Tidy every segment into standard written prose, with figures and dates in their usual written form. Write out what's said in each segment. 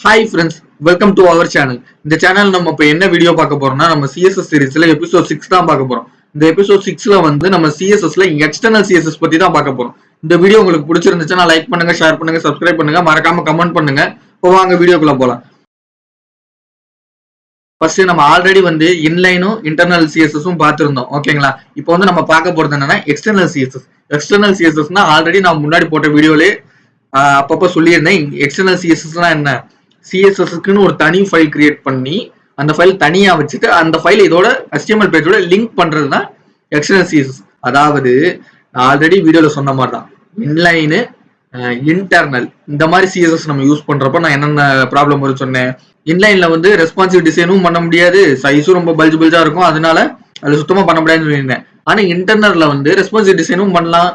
Hi friends, welcome to our channel. இந்த channel நம்ம இப்ப என்ன வீடியோ பார்க்க போறோம்னா நம்ம CSS சீரிஸ்ல எபிசோட் 6 தான் பார்க்க போறோம். இந்த எபிசோட் 6ல வந்து நம்ம CSSல எக்ஸ்டர்னல் CSS பத்தி தான் பார்க்க போறோம். இந்த வீடியோ உங்களுக்கு பிடிச்சிருந்துச்சுன்னா லைக் பண்ணுங்க, ஷேர் பண்ணுங்க, சப்ஸ்கிரைப் பண்ணுங்க, மறக்காம கமெண்ட் பண்ணுங்க. இப்போ வாங்க வீடியோக்குள்ள போலாம். ஃபர்ஸ்ட் நம்ம ஆல்ரெடி வந்து இன்லைனும் இன்டர்னல் சிஎஸ்எஸும் பார்த்திருந்தோம். ஓகேங்களா? இப்போ வந்து நம்ம பார்க்க போறது என்னன்னா எக்ஸ்டர்னல் சிஎஸ்எஸ். எக்ஸ்டர்னல் சிஎஸ்எஸ்னா ஆல்ரெடி நான் முன்னாடி போட்ட வீடியோலே அப்பப்போ சொல்லியிருந்தேன். எக்ஸ்டர்னல் சிஎஸ்எஸ்னா என்ன? சிஎஸ்எஸ்க்குன்னு ஒரு தனி ஃபைல் கிரியேட் பண்ணி அந்த ஃபைல் தனியா வச்சுட்டு அந்த ஃபைல் இதோட HTML பேஜோட லிங்க் பண்றது தான் எக்ஸ்டர்னல் சிஎஸ்எஸ். அதாவது நான் ஆல்ரெடி வீடியோல சொன்ன மாதிரி தான் இன்லைனு இன்டர்னல் இந்த மாதிரி சிஎஸ்எஸ் நம்ம யூஸ் பண்றப்ப நான் என்னென்ன ப்ராப்ளம் வரும் சொன்னேன். இன்லைன்ல வந்து ரெஸ்பான்சிவ் டிசைனும் பண்ண முடியாது, சைஸும் ரொம்ப பல்ஜா இருக்கும், அதனால அது சுத்தமா பண்ண முடியாதுன்னு சொல்லியிருந்தேன். ஆனா இன்டர்னல்ல வந்து ரெஸ்பான்சிவ் டிசைனும் பண்ணலாம்,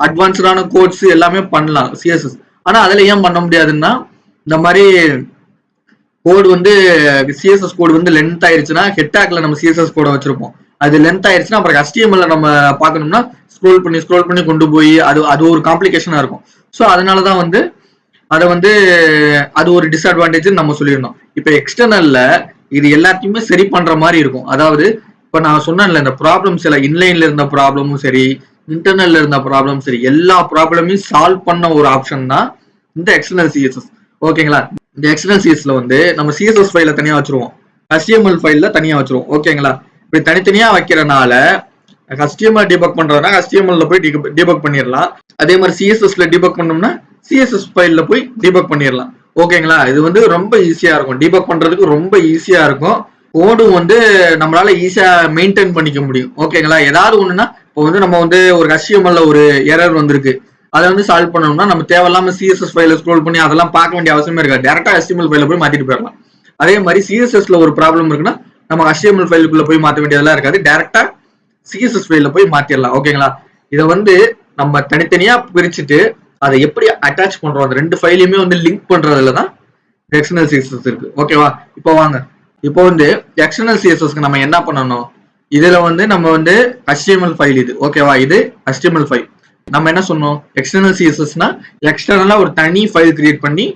அட்வான்ஸ்டான கோட்ஸ் எல்லாமே பண்ணலாம் சிஎஸ்எஸ். ஆனா அதுல ஏன் பண்ண முடியாதுன்னா இந்த மாதிரி கோடு வந்து சிஎஸ்எஸ் கோடு வந்து லென்த் ஆயிருச்சுன்னா ஹெட்டாக்ல நம்ம சிஎஸ்எஸ் கோட வச்சிருப்போம். அது லென்த் ஆயிருச்சுன்னா அப்புறம் HTML நம்ம பார்க்கணும்னா ஸ்க்ரோல் பண்ணி கொண்டு போய் அது ஒரு காம்ப்ளிகேஷனா இருக்கும். ஸோ அதனாலதான் வந்து அதை வந்து அது ஒரு டிஸ்அட்வான்டேஜ் நம்ம சொல்லியிருந்தோம். இப்போ எக்ஸ்டர்னல்ல இது எல்லாத்தையுமே சரி பண்ற மாதிரி இருக்கும். அதாவது இப்ப நான் சொன்னேன்ல இந்த ப்ராப்ளம்ஸ் எல்லாம் இன்லைன்ல இருந்த ப்ராப்ளமும் சரி, இன்டர்னல்ல இருந்த ப்ராப்ளமும் சரி, எல்லா ப்ராப்ளமையும் சால்வ் பண்ண ஒரு ஆப்ஷன் தான் இந்த எக்ஸ்டர்னல் சிஎஸ்எஸ். ஓகேங்களா? இந்த எக்ஸ்டர்னல் சிஎஸ்ல வந்து நம்ம சிஎஸ்எஸ் ஃபைல தனியா வச்சிருவோம், HTML ஃபைல்ல தனியா வச்சிருவோம். ஓகேங்களா? இப்படி தனித்தனியா வைக்கிறனால HTML டிபக் பண்றதுனா HTML போய் டிபக் பண்ணிடலாம். அதே மாதிரி சிஎஸ்எஸ்ல டிபக் பண்ணோம்னா சிஎஸ்எஸ் ஃபைல்ல போய் டிபக் பண்ணிடலாம். ஓகேங்களா? இது வந்து ரொம்ப ஈஸியா இருக்கும், டிபக் பண்றதுக்கு ரொம்ப ஈஸியா இருக்கும். கோடும் வந்து நம்மளால ஈஸியா மெயின்டைன் பண்ணிக்க முடியும். ஓகேங்களா? ஏதாவது ஒண்ணுன்னா இப்போ வந்து நம்ம வந்து ஒரு HTML ஒரு எரர் வந்திருக்கு, அதை வந்து சால்வ் பண்ணணும்னா நம்ம தேவையில்லாம சிஎஸ்எஸ் ஃபைல ஸ்க்ரோல் பண்ணி அதெல்லாம் பார்க்க வேண்டிய அவசியமே இருக்காது. டேரக்டா HTML ஃபைல போய் மாத்திட்டு போயிடலாம். அதே மாதிரி சிஎஸ்எஸ்ல ஒரு ப்ராப்ளம் இருக்குன்னா நம்ம HTML ஃபைலுக்குள்ள போய் மாற்ற வேண்டியதெல்லாம் இருக்காது, டேரக்டா சிஎஸ்எஸ் ஃபைல போய் மாத்திடலாம். ஓகேங்களா? இதை வந்து நம்ம தனித்தனியா பிரிச்சுட்டு அதை எப்படி அட்டாச் பண்றோம், அந்த ரெண்டு ஃபைலையுமே வந்து லிங்க் பண்றதுல தான் எக்ஸ்டர்னல் சிஎஸ்எஸ் இருக்கு. ஓகேவா? இப்போ வாங்க, இப்போ வந்து எக்ஸ்டர்னல் சிஎஸ்எஸ்க்கு நம்ம என்ன பண்ணணும், இதுல வந்து நம்ம வந்து HTML ஃபைல் இது. ஓகேவா? இது HTML ஃபைல். நம்ம என்ன சொன்னோம், எக்ஸ்டர்னல் சிஎஸ்எஸ்னா எக்ஸ்டர்னலா ஒரு தனி ஃபைல் கிரியேட் பண்ணி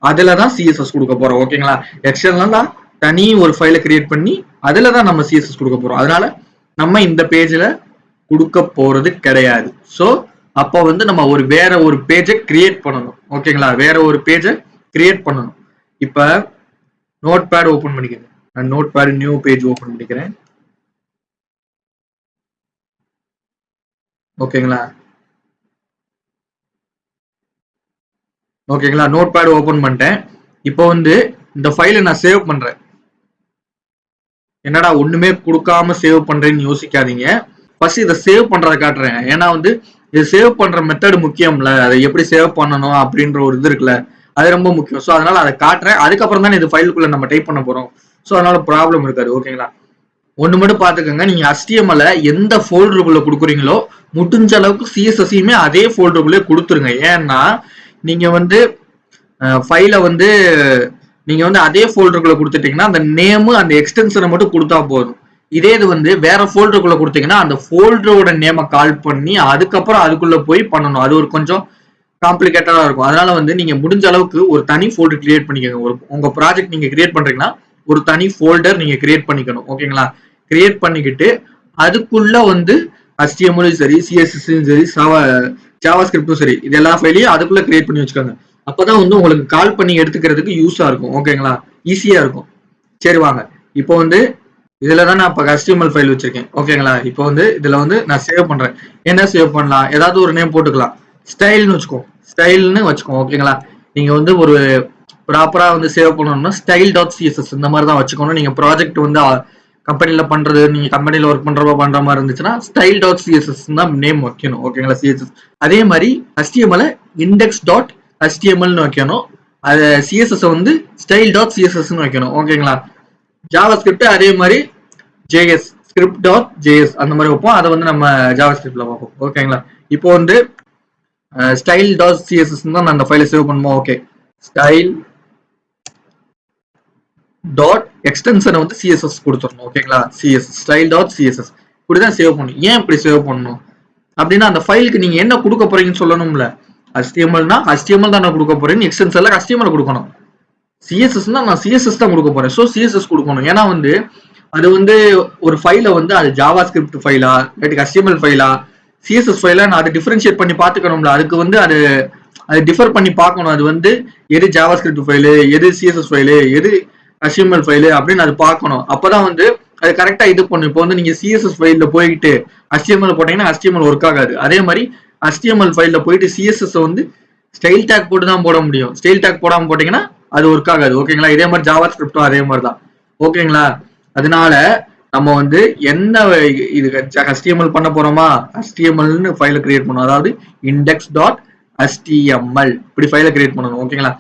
அதுல தான் சிஎஸ்எஸ் கொடுக்க போறோம். ஓகேங்களா? எக்ஸ்டர்னலா தனி ஒரு ஃபைலை கிரியேட் பண்ணி அதுல தான் நம்ம சிஎஸ்எஸ் கொடுக்க போறோம். அதனால நம்ம இந்த பேஜ்ல கொடுக்க போறது கிடையாது. ஸோ அப்போ வந்து நம்ம வேற ஒரு பேஜை கிரியேட் பண்ணணும். ஓகேங்களா? வேற ஒரு பேஜை கிரியேட் பண்ணணும். இப்ப நோட் பேட் ஓபன் பண்ணிக்கிறேன், நான் Notepad new page open பண்ணிக்கிறேன். ஓகேங்களா? ஓகேங்களா? நோட் பேட் ஓபன் பண்ணிட்டேன். இப்போ வந்து இந்த ஃபைலை நான் சேவ் பண்றேன். என்னடா ஒண்ணுமே கொடுக்காம சேவ் பண்றேன்னு யோசிக்காதீங்க. ஃபர்ஸ்ட் இதை சேவ் பண்றதை காட்டுறேன். ஏன்னா வந்து இது சேவ் பண்ற மெத்தட் முக்கியம்ல, அதை எப்படி சேவ் பண்ணணும் அப்படின்ற ஒரு இது இருக்குல்ல, அது ரொம்ப முக்கியம். ஸோ அதனால அதை காட்டுறேன், அதுக்கப்புறம் தான் இது ஃபைலுக்குள்ள நம்ம டைப் பண்ண போறோம். ஸோ அதனால ப்ராப்ளம் இருக்காது. ஓகேங்களா? ஒண்ணு மட்டும் பாத்துக்கோங்க, நீங்க HTML எந்த ஃபோல்டருக்குள்ள கொடுக்குறீங்களோ முடிஞ்ச அளவுக்கு சிஎஸ்எஸ்ஸையுமே அதே ஃபோல்டருக்குள்ளே கொடுத்துருங்க. ஏன்னா நீங்க வந்து ஃபைல வந்து நீங்க வந்து அதே ஃபோல்டருக்குள்ள கொடுத்துட்டீங்கன்னா அந்த நேமு அந்த எக்ஸ்டென்ஷனை மட்டும் கொடுத்தா போதும். இதே இது வந்து வேற ஃபோல்டருக்குள்ள கொடுத்தீங்கன்னா அந்த ஃபோல்டரோட நேமை கால் பண்ணி அதுக்கப்புறம் அதுக்குள்ள போய் பண்ணணும். அது ஒரு கொஞ்சம் காம்ப்ளிகேட்டடா இருக்கும். அதனால வந்து நீங்க முடிஞ்ச அளவுக்கு ஒரு தனி ஃபோல்டர் கிரியேட் பண்ணிக்கோங்க. உங்க ப்ராஜெக்ட் நீங்க கிரியேட் பண்றீங்கன்னா ஒரு தனி ஃபோல்டர் நீங்க கிரியேட் பண்ணிக்கணும். ஓகேங்களா? கிரியேட் பண்ணிக்கிட்டு அதுக்குள்ள வந்து HTML சரி, CSS சரி, ஜாவாஸ்கிரிப்டும் சரி, இது எல்லா ஃபைலையும் அதுக்குள்ள கிரியேட் பண்ணி வச்சுக்கோங்க. அப்பதான் வந்து உங்களுக்கு கால் பண்ணி எடுத்துக்கிறதுக்கு யூஸா இருக்கும். ஓகேங்களா? ஈஸியா இருக்கும். சரி வாங்க, இப்போ வந்து இதுல தான் நான் இப்ப HTML ஃபைல் வச்சிருக்கேன். ஓகேங்களா? இப்போ வந்து இதுல வந்து நான் சேவ் பண்றேன். என்ன சேவ் பண்ணலாம், ஏதாவது ஒரு நேம் போட்டுக்கலாம். ஸ்டைல்னு வச்சுக்கோ. ஓகேங்களா? நீங்க வந்து ஒரு ப்ராப்பரா வந்து சேவ் பண்ணணும்னா style.css இந்த மாதிரி தான் வச்சுக்கணும். நீங்க ப்ராஜெக்ட் வந்து கம்பெனில பண்றது, நீங்க கம்பெனில ஒர்க் பண்ற மாதிரி இருந்துச்சுன்னா style.css தான் நேம் வைக்கணும். ஓகேங்களா? CSS. அதே மாதிரி HTML index.html வைக்கணும். அது CSS வந்து style.css வைக்கணும். ஓகேங்களா? ஜாவாஸ்கிரிப்ட் அதே மாதிரி JS script.js அந்த மாதிரி வைப்போம். அதை வந்து நம்ம ஜாவாஸ்கிரிப்ட்ல பார்ப்போம். ஓகேங்களா? இப்போ வந்து style.css தான் நான் அந்த ஃபைலை சேவ் பண்ணுவோம். ஓகே, ஸ்டைல் டாட் எக்ஸ்டென்ஷனை வந்து CSS கொடுத்துடணும். ஓகேங்களா? style.css இப்படிதான் சேவ் பண்ணணும். ஏன் இப்படி சேவ் பண்ணணும் அப்படின்னா அந்த ஃபைலுக்கு நீங்க என்ன கொடுக்க போறீங்கன்னு சொல்லணும்ல. HTMLனா HTML தானே கொடுக்க போறீங்க, எக்ஸ்டென்ஷன்ல HTML கொடுக்கணும். சிஎஸ்எஸ்னா நான் சிஎஸ்எஸ் தான் கொடுக்க போறேன். ஸோ சிஎஸ்எஸ் கொடுக்கணும். ஏன்னா வந்து அது வந்து ஒரு ஃபைல வந்து அது ஜாவா ஸ்கிரிப்ட் ஃபைலா இல்லாட்டி HTML ஃபைலா சிஎஸ்எஸ் ஃபைலா நான் அதை டிஃபரன்ஷியேட் பண்ணி பார்த்துக்கணும்ல. அதுக்கு வந்து அது டிஃபர் பண்ணி பார்க்கணும். அது வந்து எது ஜாவா ஸ்கிரிப்ட் ஃபைலு, எது சிஎஸ்எஸ் ஃபைலு, எது HTML ஃபைலு அப்படின்னு அது பார்க்கணும். அப்பதான் வந்து அது கரெக்டா இது பண்ணும். இப்போ வந்து நீங்க சிஎஸ்எஸ் ஃபைல்ல போயிட்டு HTML போட்டீங்கன்னா HTML ஒர்க் ஆகாது. அதே மாதிரி HTML ஃபைல்ல போயிட்டு சிஎஸ்எஸ் வந்து ஸ்டைல் டேக் போட்டு தான் போட முடியும். ஸ்டைல் டேக் போடாம போட்டீங்கன்னா அது ஒர்க் ஆகாது. ஓகேங்களா? இதே மாதிரி ஜாவா ஸ்கிரிப்டும் அதே மாதிரி தான். ஓகேங்களா? அதனால நம்ம வந்து என்ன இது HTML பண்ண போறோமா, HTMLன்னு ஃபைல கிரியேட் பண்ணணும். அதாவது index.html இப்படி ஃபைல கிரியேட் பண்ணணும். ஓகேங்களா?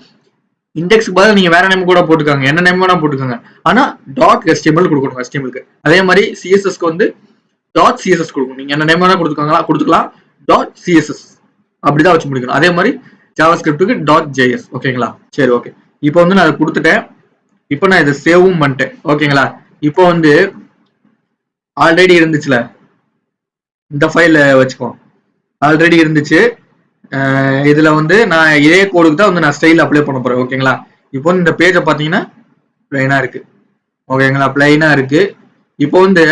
இண்டெக்ஸ்க்கு பதில் நீங்க வேற நேம் கூட போட்டுக்காங்க, என்ன நேம் வேணா போட்டுக்காங்க. ஆனா .html கொடுக்கணும் HTMLக்கு. அதே மாதிரி CSSக்கு வந்து .css கொடுக்கணும். நீங்க என்ன நேம் வேணா கொடுத்துக்கலாம். .css அப்படிதான் வச்சு முடிக்கணும். அதே மாதிரி ஜாவாஸ்கிரிப்டுக்கு .js. ஓகேங்களா? சரி, ஓகே. இப்போ வந்து நான் அதை கொடுத்துட்டேன். இப்போ நான் இதை சேவும் பண்ணிட்டேன். ஓகேங்களா? இப்போ வந்து ஆல்ரெடி இருந்துச்சுல, இந்த ஃபைல வச்சுக்கோ. ஆல்ரெடி இருந்துச்சு. இதுல வந்து நான் இதே கோடுக்கு தான் வந்து நான் ஸ்டைல் அப்ளை பண்ண போறேன். ஓகேங்களா? இப்போ இந்த பேஜை பாத்தீங்கன்னா பிளைனா இருக்கு. ஓகேங்களா? பிளைனா இருக்கு. இப்போ வந்து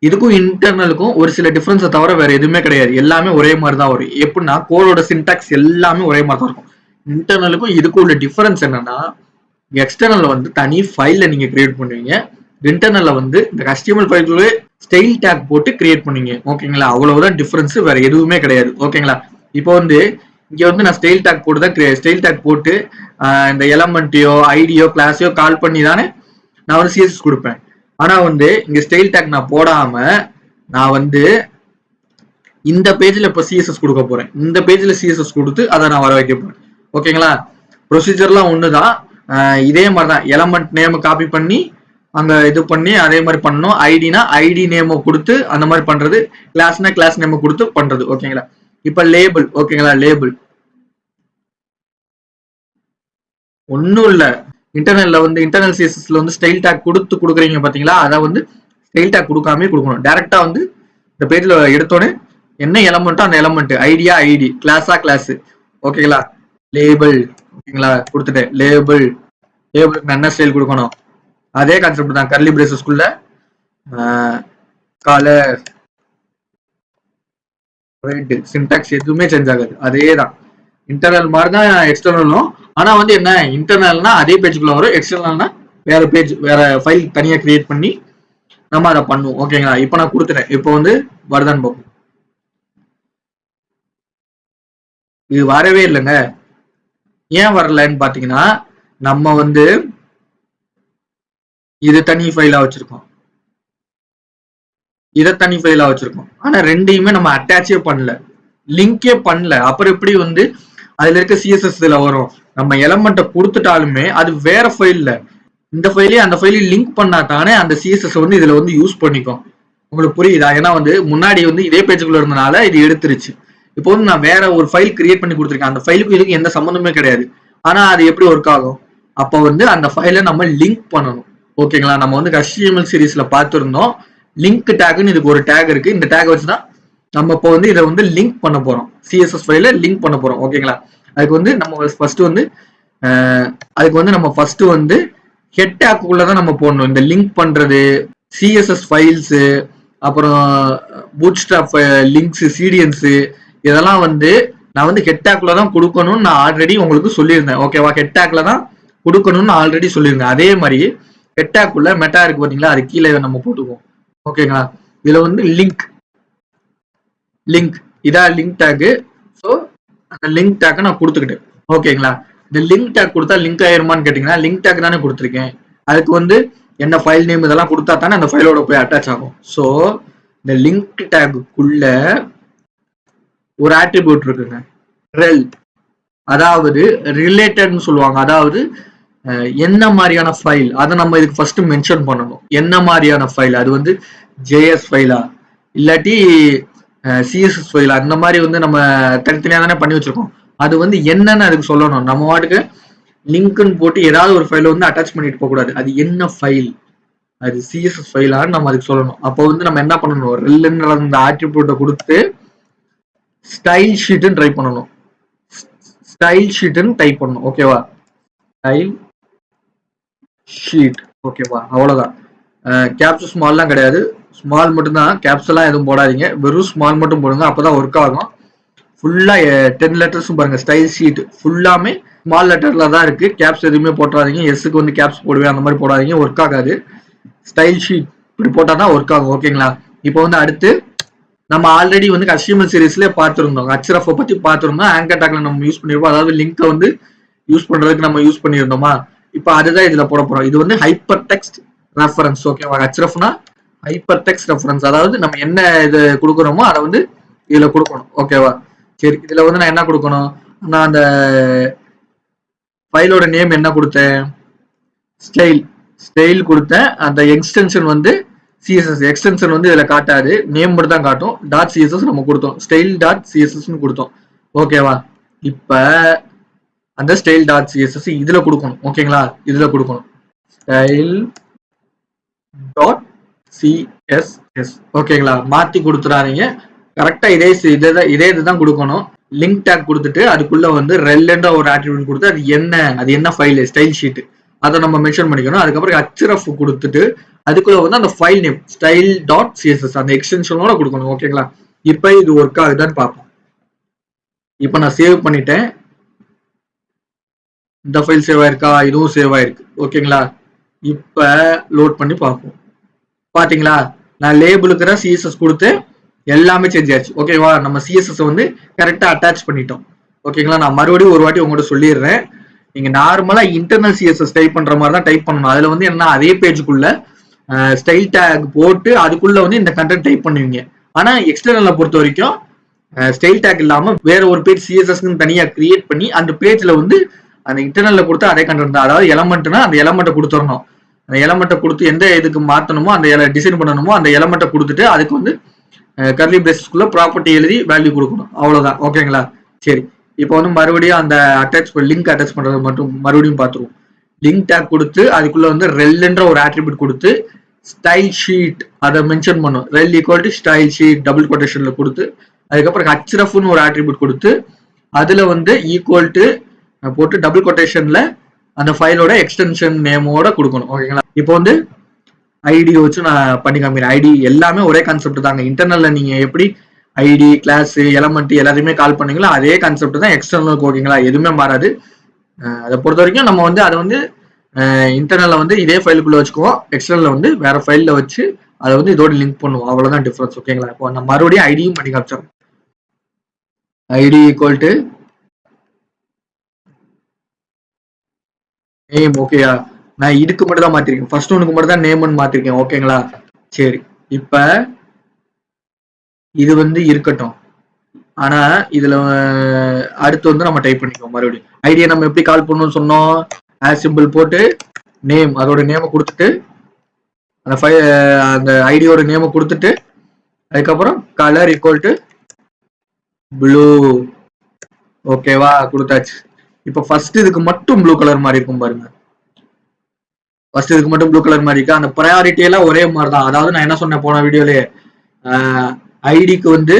இதுக்கும் இன்டர்னலுக்கும் ஒரு சில டிஃபரன்ஸை தவிர வேற எதுவுமே கிடையாது. எல்லாமே ஒரே மாதிரி தான் வரும். எப்படின்னா கோடோட சின்டாக்ஸ் எல்லாமே ஒரே மாதிரி தான் இருக்கும். இன்டர்னலுக்கும் இதுக்கும் உள்ள டிஃபரன்ஸ் என்னன்னா, எக்ஸ்டர்னல்ல வந்து தனி ஃபைல்ல நீங்க கிரியேட் பண்ணுவீங்க. இன்டர்னல்ல வந்து இந்த HTML ஃபைல்குள்ளே ஸ்டைல் டேக் போட்டு கிரியேட் பண்ணுவீங்க. ஓகேங்களா? அவ்வளவுதான் டிஃபரன்ஸ், வேற எதுவுமே கிடையாது. ஓகேங்களா? இப்போ வந்து இங்க வந்து நான் ஸ்டைல் டேக் போட்டு தான் ஸ்டைல் டேக் போட்டு இந்த எலமெண்ட்டையோ ஐடியோ கிளாஸையோ கால் பண்ணி தானே நான் வந்து சிஎஸ்எஸ் கொடுப்பேன். ஆனா வந்து இங்க ஸ்டைல் டேக் நான் போடாம நான் வந்து இந்த பேஜ்ல இப்ப சிஎஸ்எஸ் கொடுக்க போறேன். இந்த பேஜ்ல சிஎஸ்எஸ் கொடுத்து அதை நான் வர வைக்க போறேன். ஓகேங்களா? ப்ரொசீஜர்லாம் ஒண்ணுதான். இதே மாதிரிதான் எலமெண்ட் நேம் காப்பி பண்ணி அங்க இது பண்ணி அதே மாதிரி பண்ணணும். ஐடினா ஐடி நேம் கொடுத்து அந்த மாதிரி பண்றது, கிளாஸ்னா கிளாஸ் நேம் கொடுத்து பண்றது. ஓகேங்களா? இப்ப லேபிள். ஓகேங்களா? லேபிள் ஒன்னும் இல்ல. இன்டர்னல்ல வந்து இன்டர்னல் சிஎஸ்எஸ்ல வந்து ஸ்டைல் டேக் கொடுக்குறீங்க பாத்தீங்களா? அதை வந்து ஸ்டைல் டேக் கொடுக்காம கொடுக்கணும். டைரக்டா வந்து இந்த பேஜ்ல எடுத்தோடனே என்ன எலமெண்ட்டோ அந்த எலமெண்ட், ஐடியா ஐடி, கிளாஸா கிளாஸ். ஓகேங்களா? லேபிள். ஓகேங்களா? கொடுத்துட்டேன். லேபிள். லேபிளுக்கு நான் என்ன ஸ்டைல் கொடுக்கணும்? அதே கான்செப்ட் தான். கர்லி பிரேசஸ்க்குள்ள கலர், ரெட், சின்டாக்ஸ் எதுவுமே சேஞ்ச் ஆகாது. அதே தான். இன்டர்னல் மாதிரி தான் எக்ஸ்டர்னலும். ஆனா வந்து என்ன, இன்டர்னல்னா அதே பேஜுக்குள்ள வரும், எக்ஸ்டர்னல்னா வேற பேஜ் வேற ஃபைல் தனியா கிரியேட் பண்ணி நம்ம அதை பண்ணுவோம். ஓகேங்களா? இப்போ நான் கொடுத்துட்டேன். இப்போ வந்து வருதான்னு பார்ப்போம். இது வரவே இல்லைங்க. ஏன் வரலன்னு பாத்தீங்கன்னா, நம்ம வந்து இது தனி ஃபைலா வச்சிருக்கோம், இதை தனி ஃபைலா வச்சிருக்கோம். ஆனா ரெண்டையுமே நம்ம அட்டாச்சே பண்ணல, லிங்கே பண்ணல. அப்புறம் எப்படி வந்து அதுல இருக்க சிஎஸ்எஸ்ல வரும்? நம்ம எலமெண்ட்டை கொடுத்துட்டாலுமே அது வேற ஃபைல்ல, இந்த ஃபைலையும் அந்த ஃபைலையும் லிங்க் பண்ணா தானே அந்த சிஎஸ்எஸ் வந்து இதுல வந்து யூஸ் பண்ணிக்கும். உங்களுக்கு புரியுதா? ஏன்னா வந்து முன்னாடி வந்து இதே பேஜுக்குள்ள இருந்தனால இது எடுத்துருச்சு. இப்போ வந்து நான் வேற ஒரு ஃபைல் கிரியேட் பண்ணி கொடுத்துருக்கேன். அந்த ஃபைலுக்கு இதுக்கு எந்த சம்மந்தமே கிடையாது. ஆனா அது எப்படி ஒர்க் ஆகும்? அப்போ வந்து அந்த ஃபைலை நம்ம லிங்க் பண்ணணும். ஓகேங்களா? நம்ம வந்து HTML சீரீஸ்ல பார்த்துருந்தோம். லிங்க் டேக்னு இதுக்கு ஒரு டேக் இருக்கு. இந்த டேக் வச்சுதான் நம்ம இப்போ வந்து இதை வந்து லிங்க் பண்ண போறோம். சிஎஸ்எஸ் ஃபைல லிங்க் பண்ண போறோம். ஓகேங்களா? அதுக்கு வந்து நம்ம ஃபர்ஸ்ட் வந்து ஹெட் டேக்குள்ளதான் நம்ம போடணும். இந்த லிங்க் பண்றது, சிஎஸ்எஸ் ஃபைல்ஸ், அப்புறம் பூட்ஸ்ட்ராப் லிங்க்ஸ், சிடிஎன்ஸ், இதெல்லாம் வந்து நான் வந்து ஹெட் டேக்ல தான் கொடுக்கணும்னு நான் ஆல்ரெடி உங்களுக்கு சொல்லியிருந்தேன். ஓகேவா? ஹெட் டேக்ல தான் கொடுக்கணும்னு ஆல்ரெடி சொல்லியிருந்தேன். அதே மாதிரி ஹெட் டேக்குள்ள மெட்டா இருக்கு பாத்தீங்களா? அது கீழே நம்ம போட்டுக்குவோம். ஓகேங்களா? இதுல வந்து லிங்க் இதான் லிங்க் டேக். ஸோ அந்த லிங்க் டேக்கை நான் கொடுத்துக்கிட்டேன். ஓகேங்களா? இந்த லிங்க் டேக் கொடுத்தா லிங்க் ஆயிருமான்னு கேட்டீங்கன்னா, லிங்க் டேக் தானே கொடுத்துருக்கேன். அதுக்கு வந்து என்ன ஃபைல் நேம் இதெல்லாம் கொடுத்தா தானே அந்த ஃபைலோட போய் அட்டாச் ஆகும். ஸோ இந்த லிங்க் டேக்குள்ள ஒரு ஆட்ரிபியூட் இருக்குங்க, ரெல், அதாவது ரிலேட்டட்னு சொல்லுவாங்க. அதாவது என்ன மாதிரியான ஃபைல் அதை நம்ம இதுக்கு ஃபர்ஸ்ட் மென்ஷன் பண்ணணும். என்ன மாதிரியான ஃபைல், அது வந்து ஜேஎஸ் ஃபைலா இல்லாட்டி சிஎஸ்எஸ் ஃபைலா, அந்த மாதிரி வந்து நம்ம தனித்தனியா தானே பண்ணி வச்சிருக்கோம். அது வந்து என்னன்னு அதுக்கு சொல்லணும். நம்ம வாட்டுக்கு லிங்க்னு போட்டு ஏதாவது ஒரு ஃபைலை வந்து அட்டாச் பண்ணிட்டு போக கூடாது. அது என்ன ஃபைல், அது சிஎஸ்எஸ் ஃபைலான்னு நம்ம அதுக்கு சொல்லணும். அப்போ வந்து நம்ம என்ன பண்ணணும், ரெல்லுன்ற அந்த ஆட்ரிபியூட்டை கொடுத்து ஸ்டைல் ஷீட்னு ட்ரை பண்ணணும். ஸ்டைல் ஷீட்னு டைப் பண்ணணும். ஓகேவா? Style sheet. ஓகேவா, அவ்வளவுதான். கேப்ஸ் ஸ்மால்லாம் கிடையாது, ஸ்மால் மட்டும் தான். கேப்ஸ் எல்லாம் எதுவும் போடாதீங்க, வெறும் ஸ்மால் மட்டும் போடுங்க, அப்பதான் ஒர்க் ஆகும். ஃபுல்லா 10 லெட்டர்ஸும் பாருங்க, ஸ்டைல் ஷீட் ஃபுல்லாமே ஸ்மால் லெட்டர்ல தான் இருக்கு. கேப்ஸ் எதுவுமே போட்டுறாதீங்க. எஸ்க்கு வந்து கேப்ஸ் போடுவேன் அந்த மாதிரி போடாதீங்க, ஒர்க் ஆகாது. ஸ்டைல் ஷீட் இப்படி போட்டா தான் ஒர்க் ஆகும். ஓகேங்களா. இப்போ வந்து அடுத்து நம்ம ஆல்ரெடி வந்து HTML சீரிஸ்ல பார்த்திருந்தோம், HRF பத்தி பார்த்திருந்தோம். ஆங்கர் டாக்ல நம்ம யூஸ் பண்ணிருப்போம், அதாவது லிங்கை வந்து யூஸ் பண்றதுக்கு நம்ம யூஸ் பண்ணியிருந்தோமா. இப்போ அதுதான் இதுல போட போறோம். இது வந்து ஹைப்பர் டெக்ஸ்ட் ரெஃபரன்ஸ். ஓகேவா, HRFனா ஹைப்பர் டெக்ஸ்ட் ரெஃபரன்ஸ், அதாவது நம்ம என்ன இது கொடுக்குறோமோ அதை வந்து இதுல கொடுக்கணும். ஓகேவா. சரி, இதுல வந்து நான் என்ன கொடுக்கணும், நான் அந்த ஃபைலோட நேம் என்ன கொடுத்தேன், ஸ்டைல் கொடுத்தேன். அந்த எக்ஸ்டென்ஷன் வந்து சிஎஸ்எஸ் எக்ஸ்டென்ஷன் வந்து இதுல காட்டாது, நேம் மட்டும் தான் காட்டும். டாட் சிஎஸ்எஸ் நம்ம கொடுத்தோம், ஸ்டைல் டாட் சிஎஸ்எஸ் கொடுத்தோம். ஓகேவா. இப்ப அந்த ஸ்டைல் டாட் சிஎஸ்எஸ் இதுல கொடுக்கணும். ஓகேங்களா, இதுல கொடுக்கணும் ஸ்டைல் டாட் சிஎஸ்எஸ். ஓகேங்களா, மாத்தி கொடுத்துறாதீங்க, கரெக்டா இதே இதுதான் கொடுக்கணும். லிங்க் டேக் கொடுத்துட்டு அதுக்குள்ள வந்து ரெலண்டா ஒரு ஆட்ரிபியூட் கொடுத்து அது என்ன ஃபைல், ஸ்டைல் ஷீட், அதை நம்ம மென்ஷன் பண்ணிக்கணும். அதுக்கப்புறம் HRF கொடுத்துட்டு அதுக்குள்ள வந்து அந்த file name style dot CSS அந்த எக்ஸ்டென்ஷனோட கொடுக்கணும். ஓகேங்களா. இப்ப இது ஒர்க் ஆகுதான்னு பார்ப்போம். இப்ப நான் சேவ் பண்ணிட்டேன், இந்த ஃபைல் சேவ் ஆயிருக்கா, இதுவும் சேவ் ஆயிருக்கு. ஓகேங்களா. இப்ப லோட் பண்ணி பார்ப்போம். பாத்தீங்களா, நான் லேபிளுக்கு சிஎஸ்எஸ் கொடுத்து எல்லாமே சேஞ்ச் ஆயிடுச்சு. ஓகேவா, நம்ம சிஎஸ்எஸ் வந்து கரெக்டா அட்டாச் பண்ணிட்டோம். ஓகேங்களா. நான் மறுபடியும் ஒரு வாட்டி உங்கள்கிட்ட சொல்லிடுறேன், நீங்க நார்மலா இன்டர்னல் சிஎஸ்எஸ் டைப் பண்ற மாதிரி தான் டைப் பண்ணணும். அதுல வந்து என்ன, அதே பேஜுக்குள்ள ஸ்டைல் டேக் போட்டு அதுக்குள்ள வந்து இந்த கண்டென்ட் டைப் பண்ணுவீங்க. ஆனா எக்ஸ்டர்னலை பொறுத்த வரைக்கும் ஸ்டைல் டேக் இல்லாம வேற ஒரு பேஜ் சிஎஸ்எஸ்ன்னு தனியா கிரியேட் பண்ணி அந்த பேஜ்ல வந்து அந்த இன்டர்னல்ல கொடுத்து அதே கண்டென்ட் தான், அதாவது எலமெண்ட்னா அந்த எலமெண்ட்டை கொடுத்துடணும். அந்த எலமெண்ட்டை கொடுத்து எந்த இதுக்கு மாத்தணுமோ அந்த டிசைன் பண்ணணுமோ அந்த எலமெண்ட்டை கொடுத்துட்டு அதுக்கு வந்து கர்லி பிரேசஸ்க்குள்ள ப்ராப்பர்ட்டி எழுதி வேல்யூ கொடுக்கணும். அவ்வளவுதான். ஓகேங்களா. சரி, இப்போ வந்து மறுபடியும் அந்த லிங்க் அட்டாச் பண்றது மட்டும் மறுபடியும் பார்த்துருவோம். லிங்க் டேக் கொடுத்து அதுக்குள்ள வந்து ரெல்ன்ற ஒரு ஆட்ரிபியூட் கொடுத்து ஸ்டைல் ஷீட் அதை மென்ஷன் பண்ணும். Rel equal to style sheet double கொட்டேஷன்ல கொடுத்து அதுக்கப்புறம் HRFன்னு ஒரு ஆட்ரிபியூட் கொடுத்து அதுல வந்து ஈக்குவல் டு போட்டு டபுள் கொட்டேஷன்ல அந்த ஃபைலோட எக்ஸ்டென்ஷன் நேமோட கொடுக்கணும். ஓகேங்களா. இப்போ வந்து ஐடி வச்சு நான் பண்ணி காமிக்கிறேன். ஐடி எல்லாமே ஒரே கான்செப்ட் தாங்க. இன்டர்னல்ல நீங்க எப்படி ஐடி கிளாஸ் எலமெண்ட் எல்லாத்தையுமே கால் பண்ணீங்களோ அதே கான்செப்ட் தான் எக்ஸ்டர்னலுக்கு. ஓகேங்களா, எதுவுமே மாறாது. அதை பொறுத்த வரைக்கும் நம்ம வந்து அதை வந்து இன்டர்னல்ல வந்து இதே ஃபைலுக்குள்ள வச்சுக்குவோம், எக்ஸ்டர்னல்ல வந்து வேற ஃபைல்ல வச்சு அதை வந்து இதோட லிங்க் பண்ணுவோம். அவ்வளவுதான் டிஃபரன்ஸ். ஓகேங்களா. இப்போ நம்ம மறுபடியும் ஐடியும் பண்ணி காமிச்சோம். ID equal to name. ஓகேயா, நான் இதுக்கு மட்டும் தான் மாத்திருக்கேன், ஃபர்ஸ்ட் ஒனுக்கு மட்டும் தான் நேம்னு மாத்திருக்கேன். ஓகேங்களா. சரி, இப்ப இது வந்து இருக்கட்டும். ஆனா இதுல அடுத்து வந்து நம்ம டைப் பண்ணிக்குவோம். மறுபடியும் ஐடியா நம்ம எப்படி கால் பண்ணணும்னு சொன்னோம், ஆஸ் சிம்பிள் போட்டு நேம் அதோட நேம கொடுத்துட்டு அந்த ஐடியோட நேம கொடுத்துட்டு அதுக்கப்புறம் கலர் ஈக்குவல் டு ப்ளூ. ஓகேவா, கொடுத்தாச்சு. இப்ப ஃபர்ஸ்ட் இதுக்கு மட்டும் ப்ளூ கலர் மாதிரி இருக்கும் பாருங்க. ஃபர்ஸ்ட் இதுக்கு மட்டும் ப்ளூ கலர் மாதிரி இருக்கு. அந்த ப்ரையாரிட்டி எல்லாம் ஒரே மாதிரி தான். அதாவது நான் என்ன சொன்னேன் போன வீடியோலயே, ஐடிக்கு வந்து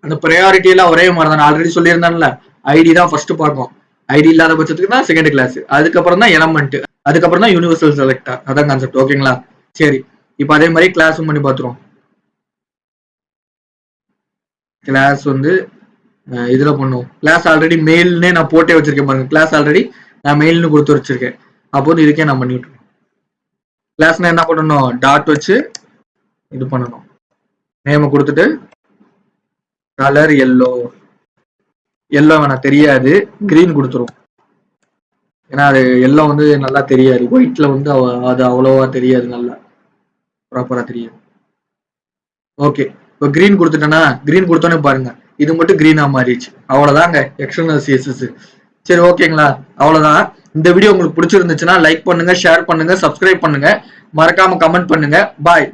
அந்த ப்ரையாரிட்டி எல்லாம் ஒரே மாதிரி தான். ஆல்ரெடி சொல்லியிருந்தேன்ல, ஐடி தான் ஃபர்ஸ்ட் பார்க்கும். ஐடி இல்லாத பட்சத்துக்கு தான் செகண்ட் கிளாஸ், அதுக்கப்புறம் தான் எலமெண்ட், அதுக்கப்புறம் தான் யூனிவர்சல் செலக்டர். அதான் கான்செப்ட். ஓகேங்களா. சரி, இப்போ அதே மாதிரி கிளாஸும் பண்ணி பார்த்துருவோம். கிளாஸ் வந்து இதுல பண்ணுவோம். கிளாஸ் ஆல்ரெடி மெயில்னே நான் போட்டே வச்சிருக்கேன் பாருங்க. கிளாஸ் ஆல்ரெடி நான் மெயில்னு கொடுத்து வச்சிருக்கேன். அப்போ வந்து இதுக்கே நான் பண்ணிட்டு கிளாஸ்னா என்ன பண்ணணும், டாட் வச்சு இது பண்ணணும். நேம் கொடுத்துட்டு கலர் எல்லோ வேணா தெரியாது, கிரீன் கொடுத்துரும். ஏன்னா அது எல்லாம் வந்து நல்லா தெரியாது, ஒயிட்ல வந்து அது அவ்வளவா தெரியாது, நல்லா ப்ராப்பரா தெரியாது. ஓகே, இப்போ கிரீன் கொடுத்துட்டேன்னா, கிரீன் கொடுத்தோன்னே பாருங்க இது மட்டும் கிரீனா மாறிடுச்சு. அவ்வளவுதாங்க எக்ஸ்டர்னல் சிஎஸ்எஸ். சரி, ஓகேங்களா. அவ்வளவுதான். இந்த வீடியோ உங்களுக்கு பிடிச்சிருந்துச்சுன்னா லைக் பண்ணுங்க, ஷேர் பண்ணுங்க, சப்ஸ்கிரைப் பண்ணுங்க, மறக்காம கமெண்ட் பண்ணுங்க. பாய்.